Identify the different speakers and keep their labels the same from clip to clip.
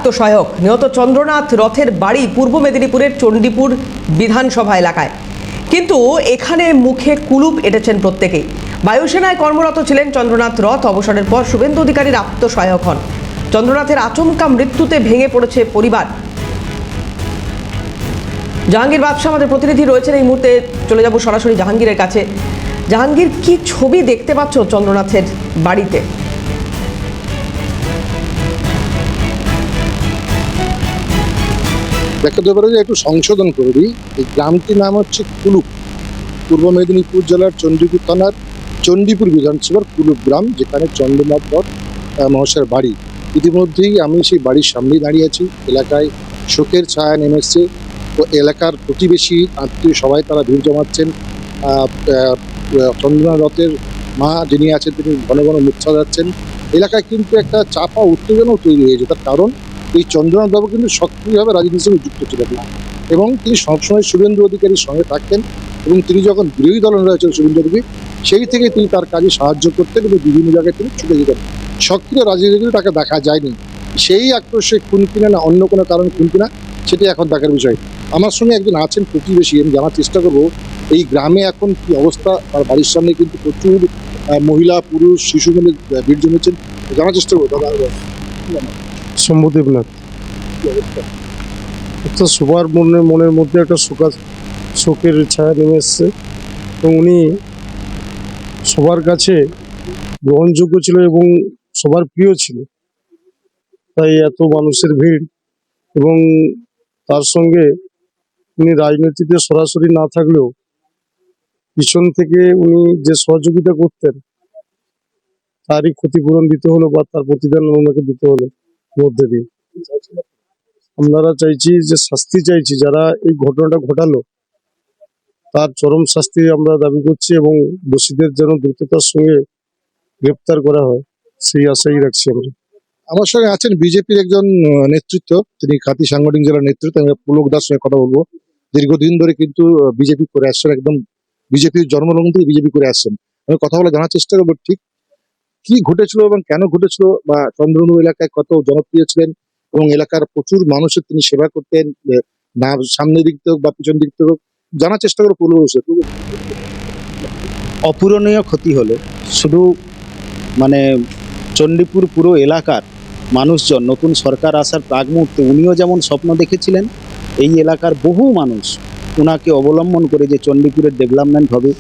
Speaker 1: আত্মসহায়ক। নিহত চন্দ্রনাথ রথের বাড়ি পূর্ব মেদিনীপুরের চণ্ডীপুর বিধানসভা এলাকায়, কিন্তু এখানে মুখে কুলুপ এঁটেছেন প্রত্যেকেই। বায়ুসেনায় কর্মরত ছিলেন চন্দ্রনাথ রথ। অবসরের পর শুভেন্দু অধিকারীর আত্মসহায়ক হন। চন্দ্রনাথের আচমকা মৃত্যুতে ভেঙে পড়েছে পরিবার। জাহাঙ্গীর বাদশা আমাদের প্রতিনিধি রয়েছেন এই মুহূর্তে, চলে যাব সরাসরি জাহাঙ্গীরের কাছে। জাহাঙ্গীর, কি ছবি দেখতে পাচ্ছ চন্দ্রনাথের বাড়িতে?
Speaker 2: দেখাতে পারে যে একটু সংশোধন করে দিই। এই গ্রামটির নাম হচ্ছে কুলুপ, পূর্ব মেদিনীপুর জেলার চণ্ডীপুর থানার চণ্ডীপুর বিধানসভার কুলুপ গ্রাম, যেখানে চন্দ্রনাথ রথ মহাশয়ের বাড়ি। ইতিমধ্যেই আমি সেই বাড়ির সামনেই দাঁড়িয়ে আছি। এলাকায় শোকের ছায়া নেমে এসছে। তো এলাকার প্রতিবেশী আত্মীয় সবাই তারা ভিড় জমাচ্ছেন। চন্দ্রনাথ রথের মা যিনি আছেন তিনি ঘন ঘন মুখ যাচ্ছেন। এলাকায় কিন্তু একটা চাপা উত্তেজনাও তৈরি হয়েছে। তার কারণ এই চন্দ্রনাথ বাবু কিন্তু সক্রিয়ভাবে রাজনীতির সঙ্গে যুক্ত ছিলেন না, এবং তিনি সবসময় শুভেন্দু অধিকারীর সঙ্গে থাকতেন। এবং তিনি যখন বিরোধী দল রয়েছেন শুভেন্দু অধিকারী, সেই থেকে তিনি তার কাজে সাহায্য করতেন এবং বিভিন্ন জায়গায় তিনি ছুটে যেতেন। সক্রিয় রাজনীতিতে তাকে দেখা যায়নি। সেই আক্রোশে খুন কিনা না অন্য কোনো কারণ খুন কিনা, সেটি এখন দেখার বিষয়। আমার সঙ্গে একজন আছেন প্রতিবেশী, আমি জানার চেষ্টা করবো এই গ্রামে এখন কি অবস্থা। তার বাড়ির সামনে কিন্তু প্রচুর মহিলা, পুরুষ, শিশু মিলে ভিড় জমেছেন। জানার চেষ্টা করবো। দাদা,
Speaker 3: শম্ভুদেবনাথ, একটা সবার মনের মধ্যে একটা শোকের ছায়া নেমে এসছে, এবং উনি সবার কাছে গ্রহণযোগ্য ছিল এবং সবার প্রিয় ছিল। তাই এত মানুষের ভিড়, এবং তার সঙ্গে উনি রাজনীতিতে সরাসরি না থাকলেও পিছন থেকে উনি যে সহযোগিতা করতেন তারই ক্ষতিপূরণ দিতে হলো, বা তার প্রতিদান ওনাকে দিতে হলো মধ্যে দিয়ে। আমরা চাইছি যে শাস্তি চাইছি, যারা এই ঘটনাটা ঘটালো তার চরম শাস্তি আমরা দাবি করছি, এবং দোষীদের যেন দ্রুততার সঙ্গে গ্রেপ্তার করা হয় সেই আশাই রাখছি আমরা।
Speaker 2: আমার সঙ্গে আছেন বিজেপির একজন নেতৃত্ব, তিনি খাতি সাংগঠনিক জেলার নেতৃত্ব। আমি পুলক দাস সঙ্গে কথা বলবো। দীর্ঘদিন ধরে কিন্তু বিজেপি করে আসছেন, একদম বিজেপির জন্মলগ্ন থেকে বিজেপি করে আসছেন। আমি কথা বলে জানার চেষ্টা করবো ঠিক কি ঘটেছিল এবং কেন ঘটেছিল, বা চন্দ্রনু এলাকায় কত জনপ্রিয় ছিলেন এবং এলাকার প্রচুর মানুষের তিনি সেবা করতেন, না সামনের দিক থেকে হোক বা পিছন দিক থেকে হোক। জানার চেষ্টা করবো পুলক।
Speaker 4: অপূরণীয় ক্ষতি হলো শুধু মানে চণ্ডীপুর পুরো এলাকার মানুষজন। নতুন সরকার আসার প্রাক মুহূর্তে উনিও যেমন স্বপ্ন দেখেছিলেন, এই এলাকার বহু মানুষ ওনাকে অবলম্বন করে যে চণ্ডীপুরের ডেভেলপমেন্ট হবে,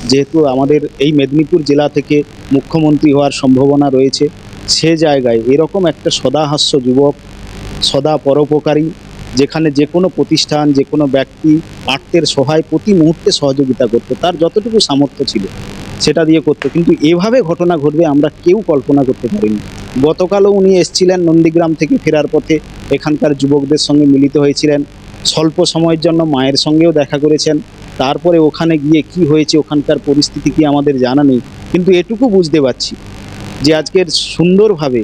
Speaker 4: যেহেতু আমাদের এই মেদিনীপুর জেলা থেকে মুখ্যমন্ত্রী হওয়ার সম্ভাবনা রয়েছে, সে জায়গায় এরকম একটা সদাহাস্য যুবক, সদা পরোপকারী, যেখানে যে কোনো প্রতিষ্ঠান, যে কোনো ব্যক্তি আর্থের সহায় প্রতি মুহূর্তে সহযোগিতা করতো, তার যতটুকু সামর্থ্য ছিল সেটা দিয়ে করতো। কিন্তু এভাবে ঘটনা ঘটবে আমরা কেউ কল্পনা করতে পারিনি। গতকালও উনি এসেছিলেন নন্দীগ্রাম থেকে ফেরার পথে, এখানকার যুবকদের সঙ্গে মিলিত হয়েছিলেন, স্বল্প সময়ের জন্য মায়ের সঙ্গেও দেখা করেছেন। তারপরে ওখানে গিয়ে কি হয়েছে, ওখানকার পরিস্থিতি কি আমাদের জানা নেই, কিন্তু এটুকু বুঝতে পারছি যে আজকের সুন্দরভাবে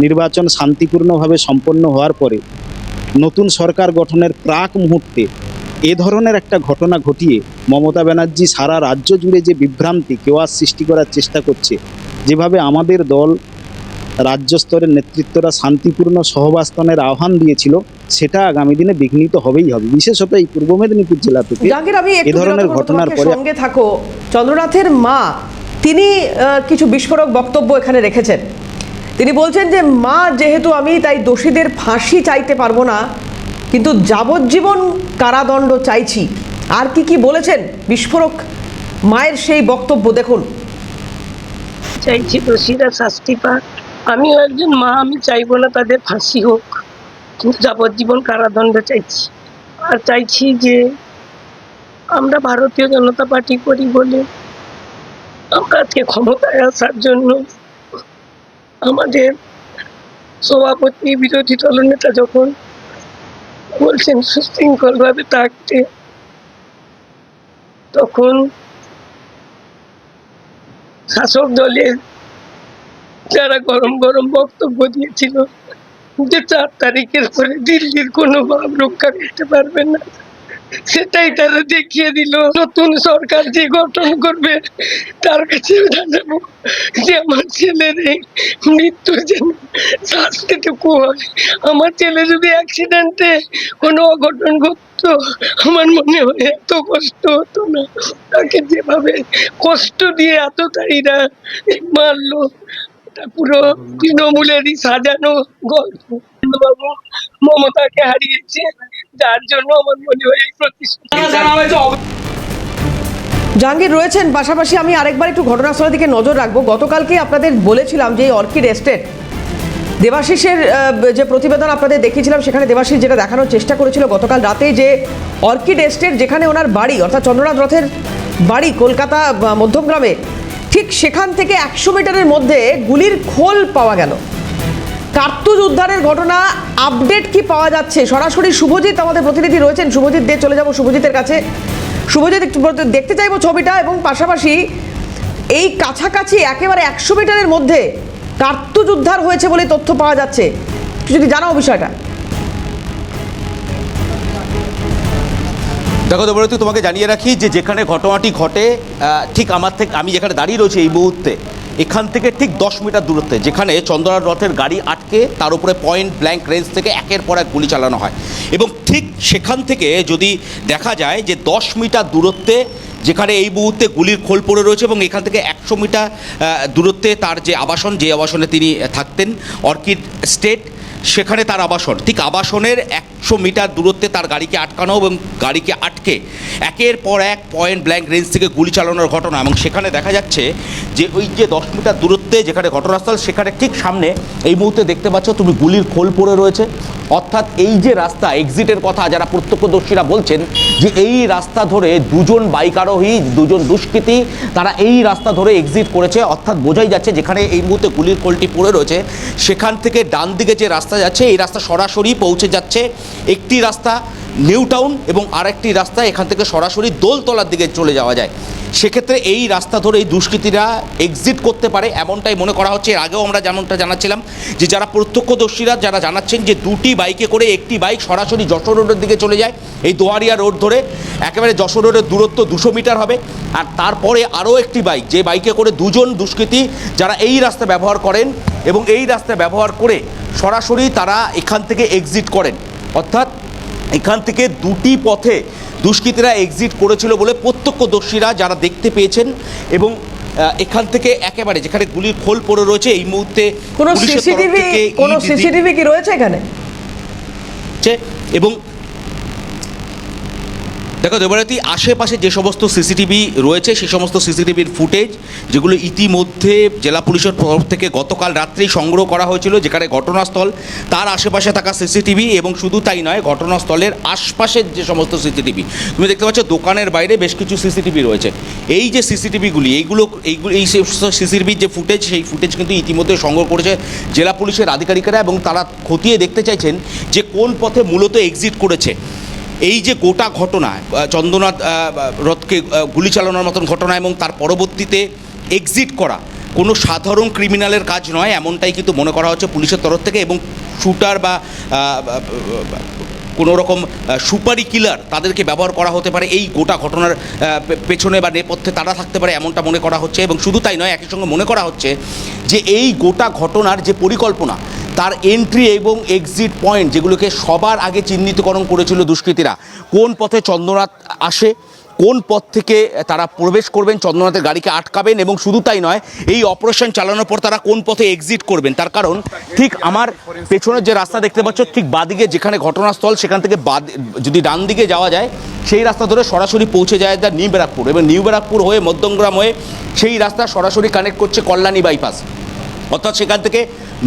Speaker 4: নির্বাচন শান্তিপূর্ণভাবে সম্পন্ন হওয়ার পরে নতুন সরকার গঠনের প্রাক মুহূর্তে এ ধরনের একটা ঘটনা ঘটিয়ে মমতা ব্যানার্জি সারা রাজ্য জুড়ে যে বিভ্রান্তি, কেওয়াস সৃষ্টি করার চেষ্টা করছে, যেভাবে আমাদের দল রাজ্য স্তরের নেতৃত্বরা শান্তিপূর্ণ সহবাস্থানের আহ্বান দিয়েছিল, সেটা আগামী দিনে বিঘ্নিত হবেই হবে, বিশেষত এই পূর্ব মেদিনীপুর জেলা থেকে এ ধরনের ঘটনার পরে।
Speaker 1: সঙ্গে থাকো, চন্দ্রনাথের মা তিনি কিছু বিস্ফোরক বক্তব্য এখানে রেখেছেন। তিনি বলছেন যে মা যেহেতু আমি, তাই দোষীদের ফাঁসি চাইতে পারবো না, কিন্তু যাবজ্জীবন কারাদণ্ড চাইছি। আর কি বলেছেন বিস্ফোরক মায়ের সেই বক্তব্য দেখুন।
Speaker 5: চাইছি দোষীরা শাস্তি পাক। আমিও একজন মা, আমি চাইবো না তাদের ফাঁসি হোক, কিন্তু যাবজ্জীবন কারাদণ্ড চাইছি। আর চাইছি যে আমরা ভারতীয় জনতা পার্টি করি বলে আমরা আজকে ক্ষমতায় আসার জন্য আমাদের সভাপতি, বিরোধী দলনেতা যখন বলছেন সুশৃঙ্খলভাবে থাকতে, তখন শাসক দলের যারা গরম গরম বক্তব্য দিয়েছিল যে 4 তারিখের পরে দিল্লির কোনো ভাব রক্ষা করতে পারবে না, সেটাই তারা দেখিয়ে দিল। নতুন সরকার যে গঠন করবে তার কাছে জানাবো যে আমার ছেলের এই মৃত্যুর যেন শাস্তিটুকু হয়। আমার ছেলে যদি অ্যাক্সিডেন্টে কোনো অঘটন ঘটতো আমার মনে হয় এত কষ্ট হতো না। তাকে যেভাবে কষ্ট দিয়ে এতটাইরা মারলো, এটা পুরো তৃণমূলেরই সাজানো গল্প। বাবু মমতাকে হারিয়েছে, যার জন্য আমার মনে হয় এই প্রতিশ্রুতি।
Speaker 1: জাহাঙ্গীর রয়েছেন পাশাপাশি, আমি আরেকবার একটু ঘটনাস্থলের দিকে নজর রাখবো। গতকালকে আপনাদের বলেছিলাম যে এই অর্কিড এস্টেট দেবাশিসের যে প্রতিবেদন আপনাদের দেখিয়েছিলাম, সেখানে দেবাশিস যেটা দেখানোর চেষ্টা করেছিল গতকাল রাতে, যে অর্কিড এস্টেট যেখানে ওনার বাড়ি অর্থাৎ চন্দ্রনাথ রথের বাড়ি কলকাতা মধ্যমগ্রামে, ঠিক সেখান থেকে 100 মিটারের মধ্যে গুলির খোল পাওয়া গেল। কার্তুজ উদ্ধারের ঘটনা আপডেট কি পাওয়া যাচ্ছে? সরাসরি শুভজিৎ আমাদের প্রতিনিধি রয়েছেন, শুভজিৎ দিয়ে চলে যাব শুভজিতের কাছে। শুভজিৎ, একটু দেখতে চাইবো ছবিটা, এবং পাশাপাশি এই কাছাকাছি একেবারে 100 মিটারের মধ্যে কার্তুজ উদ্ধার হয়েছে বলে তথ্য পাওয়া যাচ্ছে, যদি জানাও বিষয়টা।
Speaker 6: দেখো দেবরতী, তোমাকে জানিয়ে রাখি যে যেখানে ঘটনাটি ঘটে ঠিক আমি যেখানে দাঁড়িয়ে রয়েছি এই মুহূর্তে, এখান থেকে ঠিক 10 মিটার দূরত্বে যেখানে চন্দ্রনাথ রথের গাড়ি আটকে তার উপরে পয়েন্ট ব্ল্যাঙ্ক রেঞ্জ থেকে একের পর এক গুলি চালানো হয়, এবং ঠিক সেখান থেকে যদি দেখা যায় যে 10 মিটার দূরত্বে যেখানে এই মুহূর্তে গুলির খোল পড়ে রয়েছে, এবং এখান থেকে 100 মিটার দূরত্বে তার যে আবাসনে তিনি থাকতেন অর্কিড স্টেট, সেখানে তার আবাসন, ঠিক আবাসনের 100 মিটার দূরত্বে তার গাড়িকে আটকানো এবং গাড়িকে আটকে একের পর এক পয়েন্ট ব্ল্যাঙ্ক রেঞ্জ থেকে গুলি চালানোর ঘটনা। এবং সেখানে দেখা যাচ্ছে যে ওই যে 10 মিটার দূরত্বে যেখানে ঘটনাস্থল, সেখানে ঠিক সামনে এই মুহূর্তে দেখতে পাচ্ছ তুমি গুলির খোল পড়ে রয়েছে। অর্থাৎ এই যে রাস্তা এক্সিটের কথা যারা প্রত্যক্ষদর্শীরা বলছেন যে এই রাস্তা ধরে দুজন বাইক আরোহী, দুজন দুষ্কৃতী তারা এই রাস্তা ধরে এক্সিট করেছে। অর্থাৎ বোঝাই যাচ্ছে যেখানে এই মুহূর্তে গুলির খোলটি পড়ে রয়েছে সেখান থেকে ডান দিকে যে রাস্তা যাচ্ছে, এই রাস্তা সরাসরি পৌঁছে যাচ্ছে একটি রাস্তা নিউ টাউন, এবং আরেকটি রাস্তা এখান থেকে সরাসরি দোলতলার দিকে চলে যাওয়া যায়। সেক্ষেত্রে এই রাস্তা ধরে এই দুষ্কৃতীরা এক্সিট করতে পারে এমনটাই মনে করা হচ্ছে। এর আগেও আমরা যেমনটা জানাচ্ছিলাম যে যারা প্রত্যক্ষদর্শীরা যারা জানাচ্ছেন যে দুটি বাইকে করে একটি বাইক সরাসরি যশোর রোডের দিকে চলে যায়, এই দোয়ারিয়া রোড ধরে একেবারে যশোর রোডের দূরত্ব 200 মিটার হবে, আর তারপরে আরও একটি বাইক, যে বাইকে করে দুজন দুষ্কৃতী যারা এই রাস্তা ব্যবহার করেন এবং এই রাস্তা ব্যবহার করে সরাসরি তারা এখান থেকে এক্সিট করেন। অর্থাৎ এখান থেকে দুটি পথে দুষ্কৃতীরা এক্সিট করেছিল বলে প্রত্যক্ষদর্শীরা যারা দেখতে পেয়েছেন, এবং এখান থেকে একেবারে যেখানে গুলির খোল পড়ে রয়েছে এই মুহূর্তে
Speaker 1: কোনো সিসিটিভি কি রয়েছে এখানে? এবং দেখো দেবরাতি, আশেপাশে যে সমস্ত সিসিটিভি রয়েছে সেই সমস্ত সিসিটিভির ফুটেজ যেগুলো ইতিমধ্যে জেলা পুলিশের তরফ থেকে গতকাল রাত্রেই সংগ্রহ করা হয়েছিল, যেখানে ঘটনাস্থল তার আশেপাশে থাকা সিসিটিভি, এবং শুধু তাই নয় ঘটনাস্থলের আশপাশের যে সমস্ত সিসিটিভি তুমি দেখতে পাচ্ছ, দোকানের বাইরে বেশ কিছু সিসিটিভি রয়েছে। এই যে সিসিটিভিগুলি এই সিসিটিভির যে ফুটেজ, সেই ফুটেজ কিন্তু ইতিমধ্যে সংগ্রহ করেছে জেলা পুলিশের আধিকারিকেরা, এবং তারা খতিয়ে দেখতে চাইছেন যে কোন পথে মূলত এক্সিট করেছে। এই যে গোটা ঘটনা চন্দ্রনাথ রথকে গুলি চালানোর মতন ঘটনা এবং তার পরবর্তীতে এক্সিট করা কোনো সাধারণ ক্রিমিনালের কাজ নয়, এমনটাই কিন্তু মনে করা হচ্ছে পুলিশের তরফ থেকে। এবং শুটার বা কোনো রকম সুপারি কিলার তাদেরকে ব্যবহার করা হতে পারে এই গোটা ঘটনার পেছনে বা নেপথ্যে তারা থাকতে পারে, এমনটা মনে করা হচ্ছে। এবং শুধু তাই নয়, একই সঙ্গে মনে করা হচ্ছে যে এই গোটা ঘটনার যে পরিকল্পনা, তার এন্ট্রি এবং এক্সিট পয়েন্ট যেগুলোকে সবার আগে চিহ্নিতকরণ করেছিল দুষ্কৃতীরা, কোন পথে চন্দ্রনাথ আসে, কোন পথ থেকে তারা প্রবেশ করবেন, চন্দ্রনাথের গাড়িকে আটকাবেন, এবং শুধু তাই নয় এই অপারেশন চালানোর পর তারা কোন পথে এক্সিট করবেন। তার কারণ ঠিক আমার পেছনের যে রাস্তা দেখতে পাচ্ছ, ঠিক বাদিকে যেখানে ঘটনাস্থল সেখান থেকে যদি ডান দিকে যাওয়া যায় সেই রাস্তা ধরে সরাসরি পৌঁছে যায় নিউ ব্যারাকপুর, এবং নিউ ব্যারাকপুর হয়ে মধ্যমগ্রাম হয়ে সেই রাস্তা সরাসরি কানেক্ট করছে কল্যাণী বাইপাস। অর্থাৎ সেখান থেকে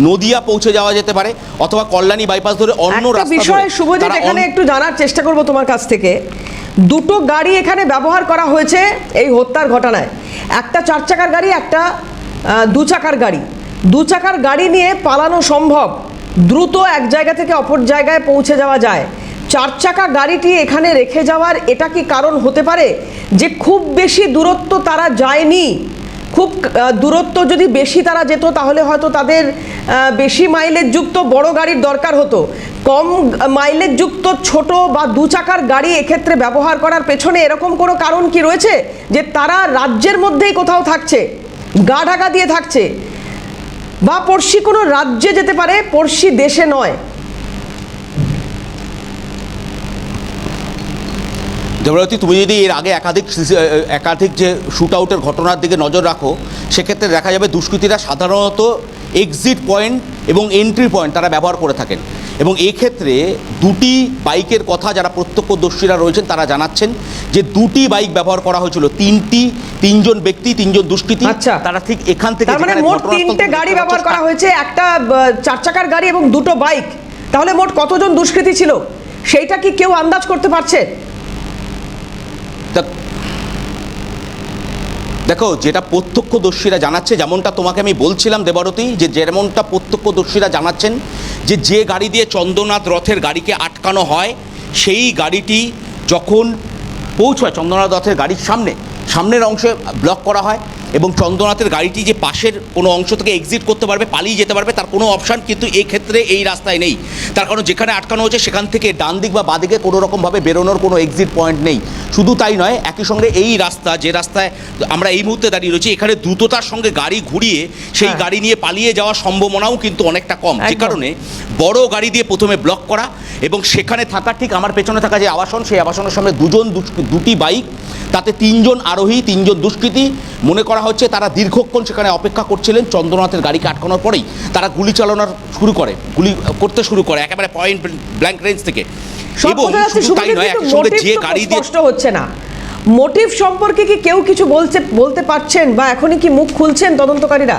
Speaker 1: নদিয়া পৌঁছে যাওয়া যেতে পারে, অথবা কল্যাণী বাইপাস ধরে অন্য রাস্তা। বিষয় শুভজিৎ, এখানে একটু জানার চেষ্টা করব তোমার কাছ থেকে। দুটো গাড়ি এখানে ব্যবহার করা হয়েছে এই হত্যার ঘটনায়, একটা 4 চাকার গাড়ি, একটা 2 চাকার গাড়ি। 2 চাকার গাড়ি নিয়ে পালানো সম্ভব, দ্রুত এক জায়গা থেকে অপর জায়গায় পৌঁছে যাওয়া যায়। 4 চাকা গাড়িটি এখানে রেখে যাওয়ার এটা কি কারণ হতে পারে যে খুব বেশি দূরত্ব তারা যায়নি, খুব দূরত্ব যদি বেশি তারা যেত তাহলে হয়তো তাদের বেশি মাইলেজ যুক্ত বড় গাড়ির দরকার হতো। কম মাইলেজ যুক্ত ছোট বা দু চাকার গাড়ি এক্ষেত্রে ব্যবহার করার পেছনে এরকম কোনো কারণ কি রয়েছে যে তারা রাজ্যের মধ্যেই কোথাও থাকছে, গা ঢাকা দিয়ে থাকছে, বা পড়শি কোনো রাজ্যে যেতে পারে, পড়শি দেশে নয়?
Speaker 6: দেবরাতী, তুমি যদি এর আগে একাধিক যে শুট আউটের ঘটনার দিকে নজর রাখো, সেক্ষেত্রে দেখা যাবে দুষ্কৃতীরা সাধারণত এক্সিট পয়েন্ট এবং এন্ট্রি পয়েন্ট তারা ব্যবহার করে থাকেন। এবং এক্ষেত্রে দুটি বাইকের কথা যারা প্রত্যক্ষদর্শীরা রয়েছেন তারা জানাচ্ছেন যে দুটি বাইক ব্যবহার করা হয়েছিল, তিনজন ব্যক্তি, তিনজন দুষ্কৃতী।
Speaker 1: আচ্ছা,
Speaker 6: তারা ঠিক এখান থেকে
Speaker 1: তার মানে মোট 3টে গাড়ি ব্যবহার করা হয়েছে, একটা 4 চাকার গাড়ি এবং 2টো বাইক। তাহলে মোট কতজন দুষ্কৃতী ছিল সেইটা কি কেউ আন্দাজ করতে পারছে?
Speaker 6: দেখো, যেটা প্রত্যক্ষদর্শীরা জানাচ্ছে, যেমনটা তোমাকে আমি বলছিলাম দেবরতী, যে যেমনটা প্রত্যক্ষদর্শীরা জানাচ্ছেন যে গাড়ি দিয়ে চন্দ্রনাথ রথের গাড়িকে আটকানো হয়, সেই গাড়িটি যখন পৌঁছায় চন্দ্রনাথ রথের গাড়ির সামনের অংশে ব্লক করা হয় এবং চন্দ্রনাথের গাড়িটি যে পাশের কোনো অংশ থেকে এক্সিট করতে পারবে, পালিয়ে যেতে পারবে, তার কোনো অপশান কিন্তু এই ক্ষেত্রে এই রাস্তায় নেই। তার কারণ যেখানে আটকানো হচ্ছে সেখান থেকে ডান দিক বা বাদিকে কোনো রকমভাবে বেরোনোর কোনো এক্সিট পয়েন্ট নেই। শুধু তাই নয়, একই সঙ্গে এই রাস্তা, যে রাস্তায় আমরা এই মুহূর্তে দাঁড়িয়ে রয়েছি, এখানে দ্রুততার সঙ্গে গাড়ি ঘুরিয়ে সেই গাড়ি নিয়ে পালিয়ে যাওয়ার সম্ভাবনাও কিন্তু অনেকটা কম। যে কারণে বড় গাড়ি দিয়ে প্রথমে ব্লক করা এবং সেখানে থাকা, ঠিক আমার পেছনে থাকা যে আবাসন, সেই আবাসনের সামনে দুটি বাইক, তাতে 3জন আরোহী, 3জন দুষ্কৃতী। মনে করা হচ্ছে তারা দীর্ঘক্ষণ সেখানে অপেক্ষা করছিলেন। চন্দ্রনাথের গাড়িকে আটকানোর পরেই তারা গুলি করতে শুরু করে একেবারে পয়েন্ট ব্ল্যাঙ্ক রেঞ্জ থেকে। এবং শুধু তাই নয়, একই সঙ্গে যে গাড়ি দিয়ে
Speaker 1: স্পষ্ট হচ্ছে না, মোটিভ সম্পর্কে কি কেউ কিছু বলতে পারছেন, বা এখনই কি মুখ খুলছেন তদন্তকারীরা?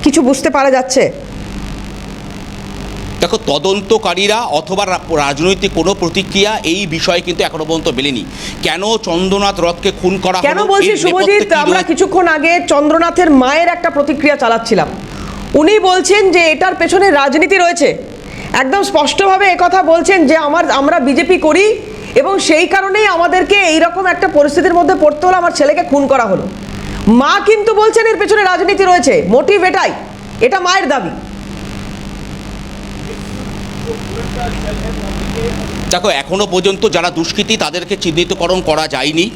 Speaker 1: কিছু বুঝতে পারা যাচ্ছে?
Speaker 6: দেখো, তদন্তকারীরা অথবা রাজনৈতিক কোনো প্রতিক্রিয়া এই বিষয়ে কিন্তু এখনো পর্যন্ত মেলেনি। কেন চন্দ্রনাথ রথকে খুন করা হলো?
Speaker 1: কেন বলছি শুভজিৎ, আমরা কিছুক্ষণ আগে চন্দ্রনাথের মায়ের একটা প্রতিক্রিয়া চালাচ্ছিলাম। উনি বলছেন যে এটার পেছনে রাজনীতি রয়েছে, একদম স্পষ্টভাবে একথা বলছেন যে আমরা বিজেপি করি এবং সেই কারণেই আমাদেরকে এইরকম একটা পরিস্থিতির মধ্যে পড়তে হলো, আমার ছেলেকে খুন করা হলো। মা কিন্তু বলছেন এর পেছনে রাজনীতি রয়েছে, মোটিভ এটা মায়ের দাবি।
Speaker 6: দেখো, এখনো পর্যন্ত যারা দুষ্কৃতী তাদেরকে চিহ্নিতকরণ করা যায়নি।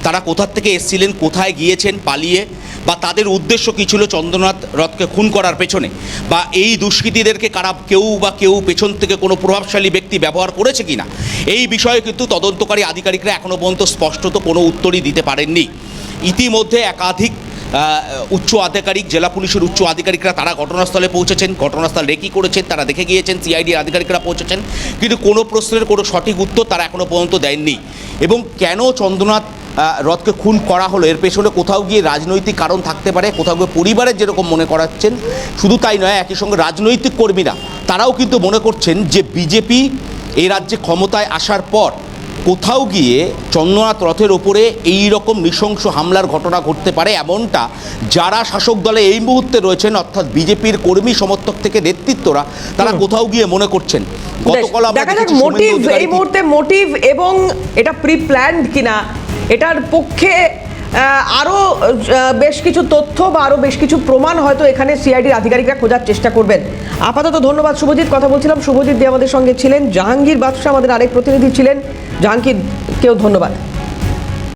Speaker 6: তারা কোথা থেকে এসেছিলেন, কোথায় গিয়েছেন পালিয়ে, বা তাদের উদ্দেশ্য কী ছিল চন্দ্রনাথ রথকে খুন করার পেছনে, বা এই দুষ্কৃতীদেরকে কেউ পেছন থেকে কোনো প্রভাবশালী ব্যক্তি ব্যবহার করেছে কিনা, এই বিষয়ে কিন্তু তদন্তকারী আধিকারিকরা এখনো পর্যন্ত স্পষ্টত কোনো উত্তরই দিতে পারেননি। ইতিমধ্যে একাধিক উচ্চ আধিকারিক, জেলা পুলিশের উচ্চ আধিকারিকরা তারা ঘটনাস্থলে পৌঁছেছেন, ঘটনাস্থল রেকি করেছেন, তারা দেখে গিয়েছেন, সিআইডির আধিকারিকরা পৌঁছেছেন, কিন্তু কোনো প্রশ্নের কোনো সঠিক উত্তর তারা এখনও পর্যন্ত দেননি। এবং কেন চন্দ্রনাথ রথকে খুন করা হলো, এর পেছনে কোথাও গিয়ে রাজনৈতিক কারণ থাকতে পারে, কোথাও গিয়ে পরিবারের যেরকম মনে করাচ্ছেন। শুধু তাই নয়, একই সঙ্গে রাজনৈতিক কর্মীরা তারাও কিন্তু মনে করছেন যে বিজেপি এই রাজ্যে ক্ষমতায় আসার পর কোথাও গিয়ে চন্দ্রনাথ রথের ওপরে এই রকম নৃশংস হামলার ঘটনা ঘটতে পারে, এমনটা যারা শাসক দলে এই মুহূর্তে রয়েছেন, অর্থাৎ বিজেপির কর্মী সমর্থক থেকে নেতৃত্বরা, তারা কোথাও গিয়ে মনে করছেন। গতকাল আমরা দেখেছি
Speaker 1: মোটিভ, এই মুহূর্তে মোটিভ এবং এটা প্রি প্ল্যান্ড কিনা, এটার পক্ষে আরও বেশ কিছু তথ্য বা আরও বেশ কিছু প্রমাণ হয়তো এখানে সিআইডির আধিকারিকরা খোঁজার চেষ্টা করবেন। আপাতত ধন্যবাদ শুভজিৎ, কথা বলছিলাম শুভজিৎ দিয়ে আমাদের সঙ্গে ছিলেন। জাহাঙ্গীর বাদশা আমাদের আরেক প্রতিনিধি ছিলেন, জাহাঙ্গীরকেও ধন্যবাদ।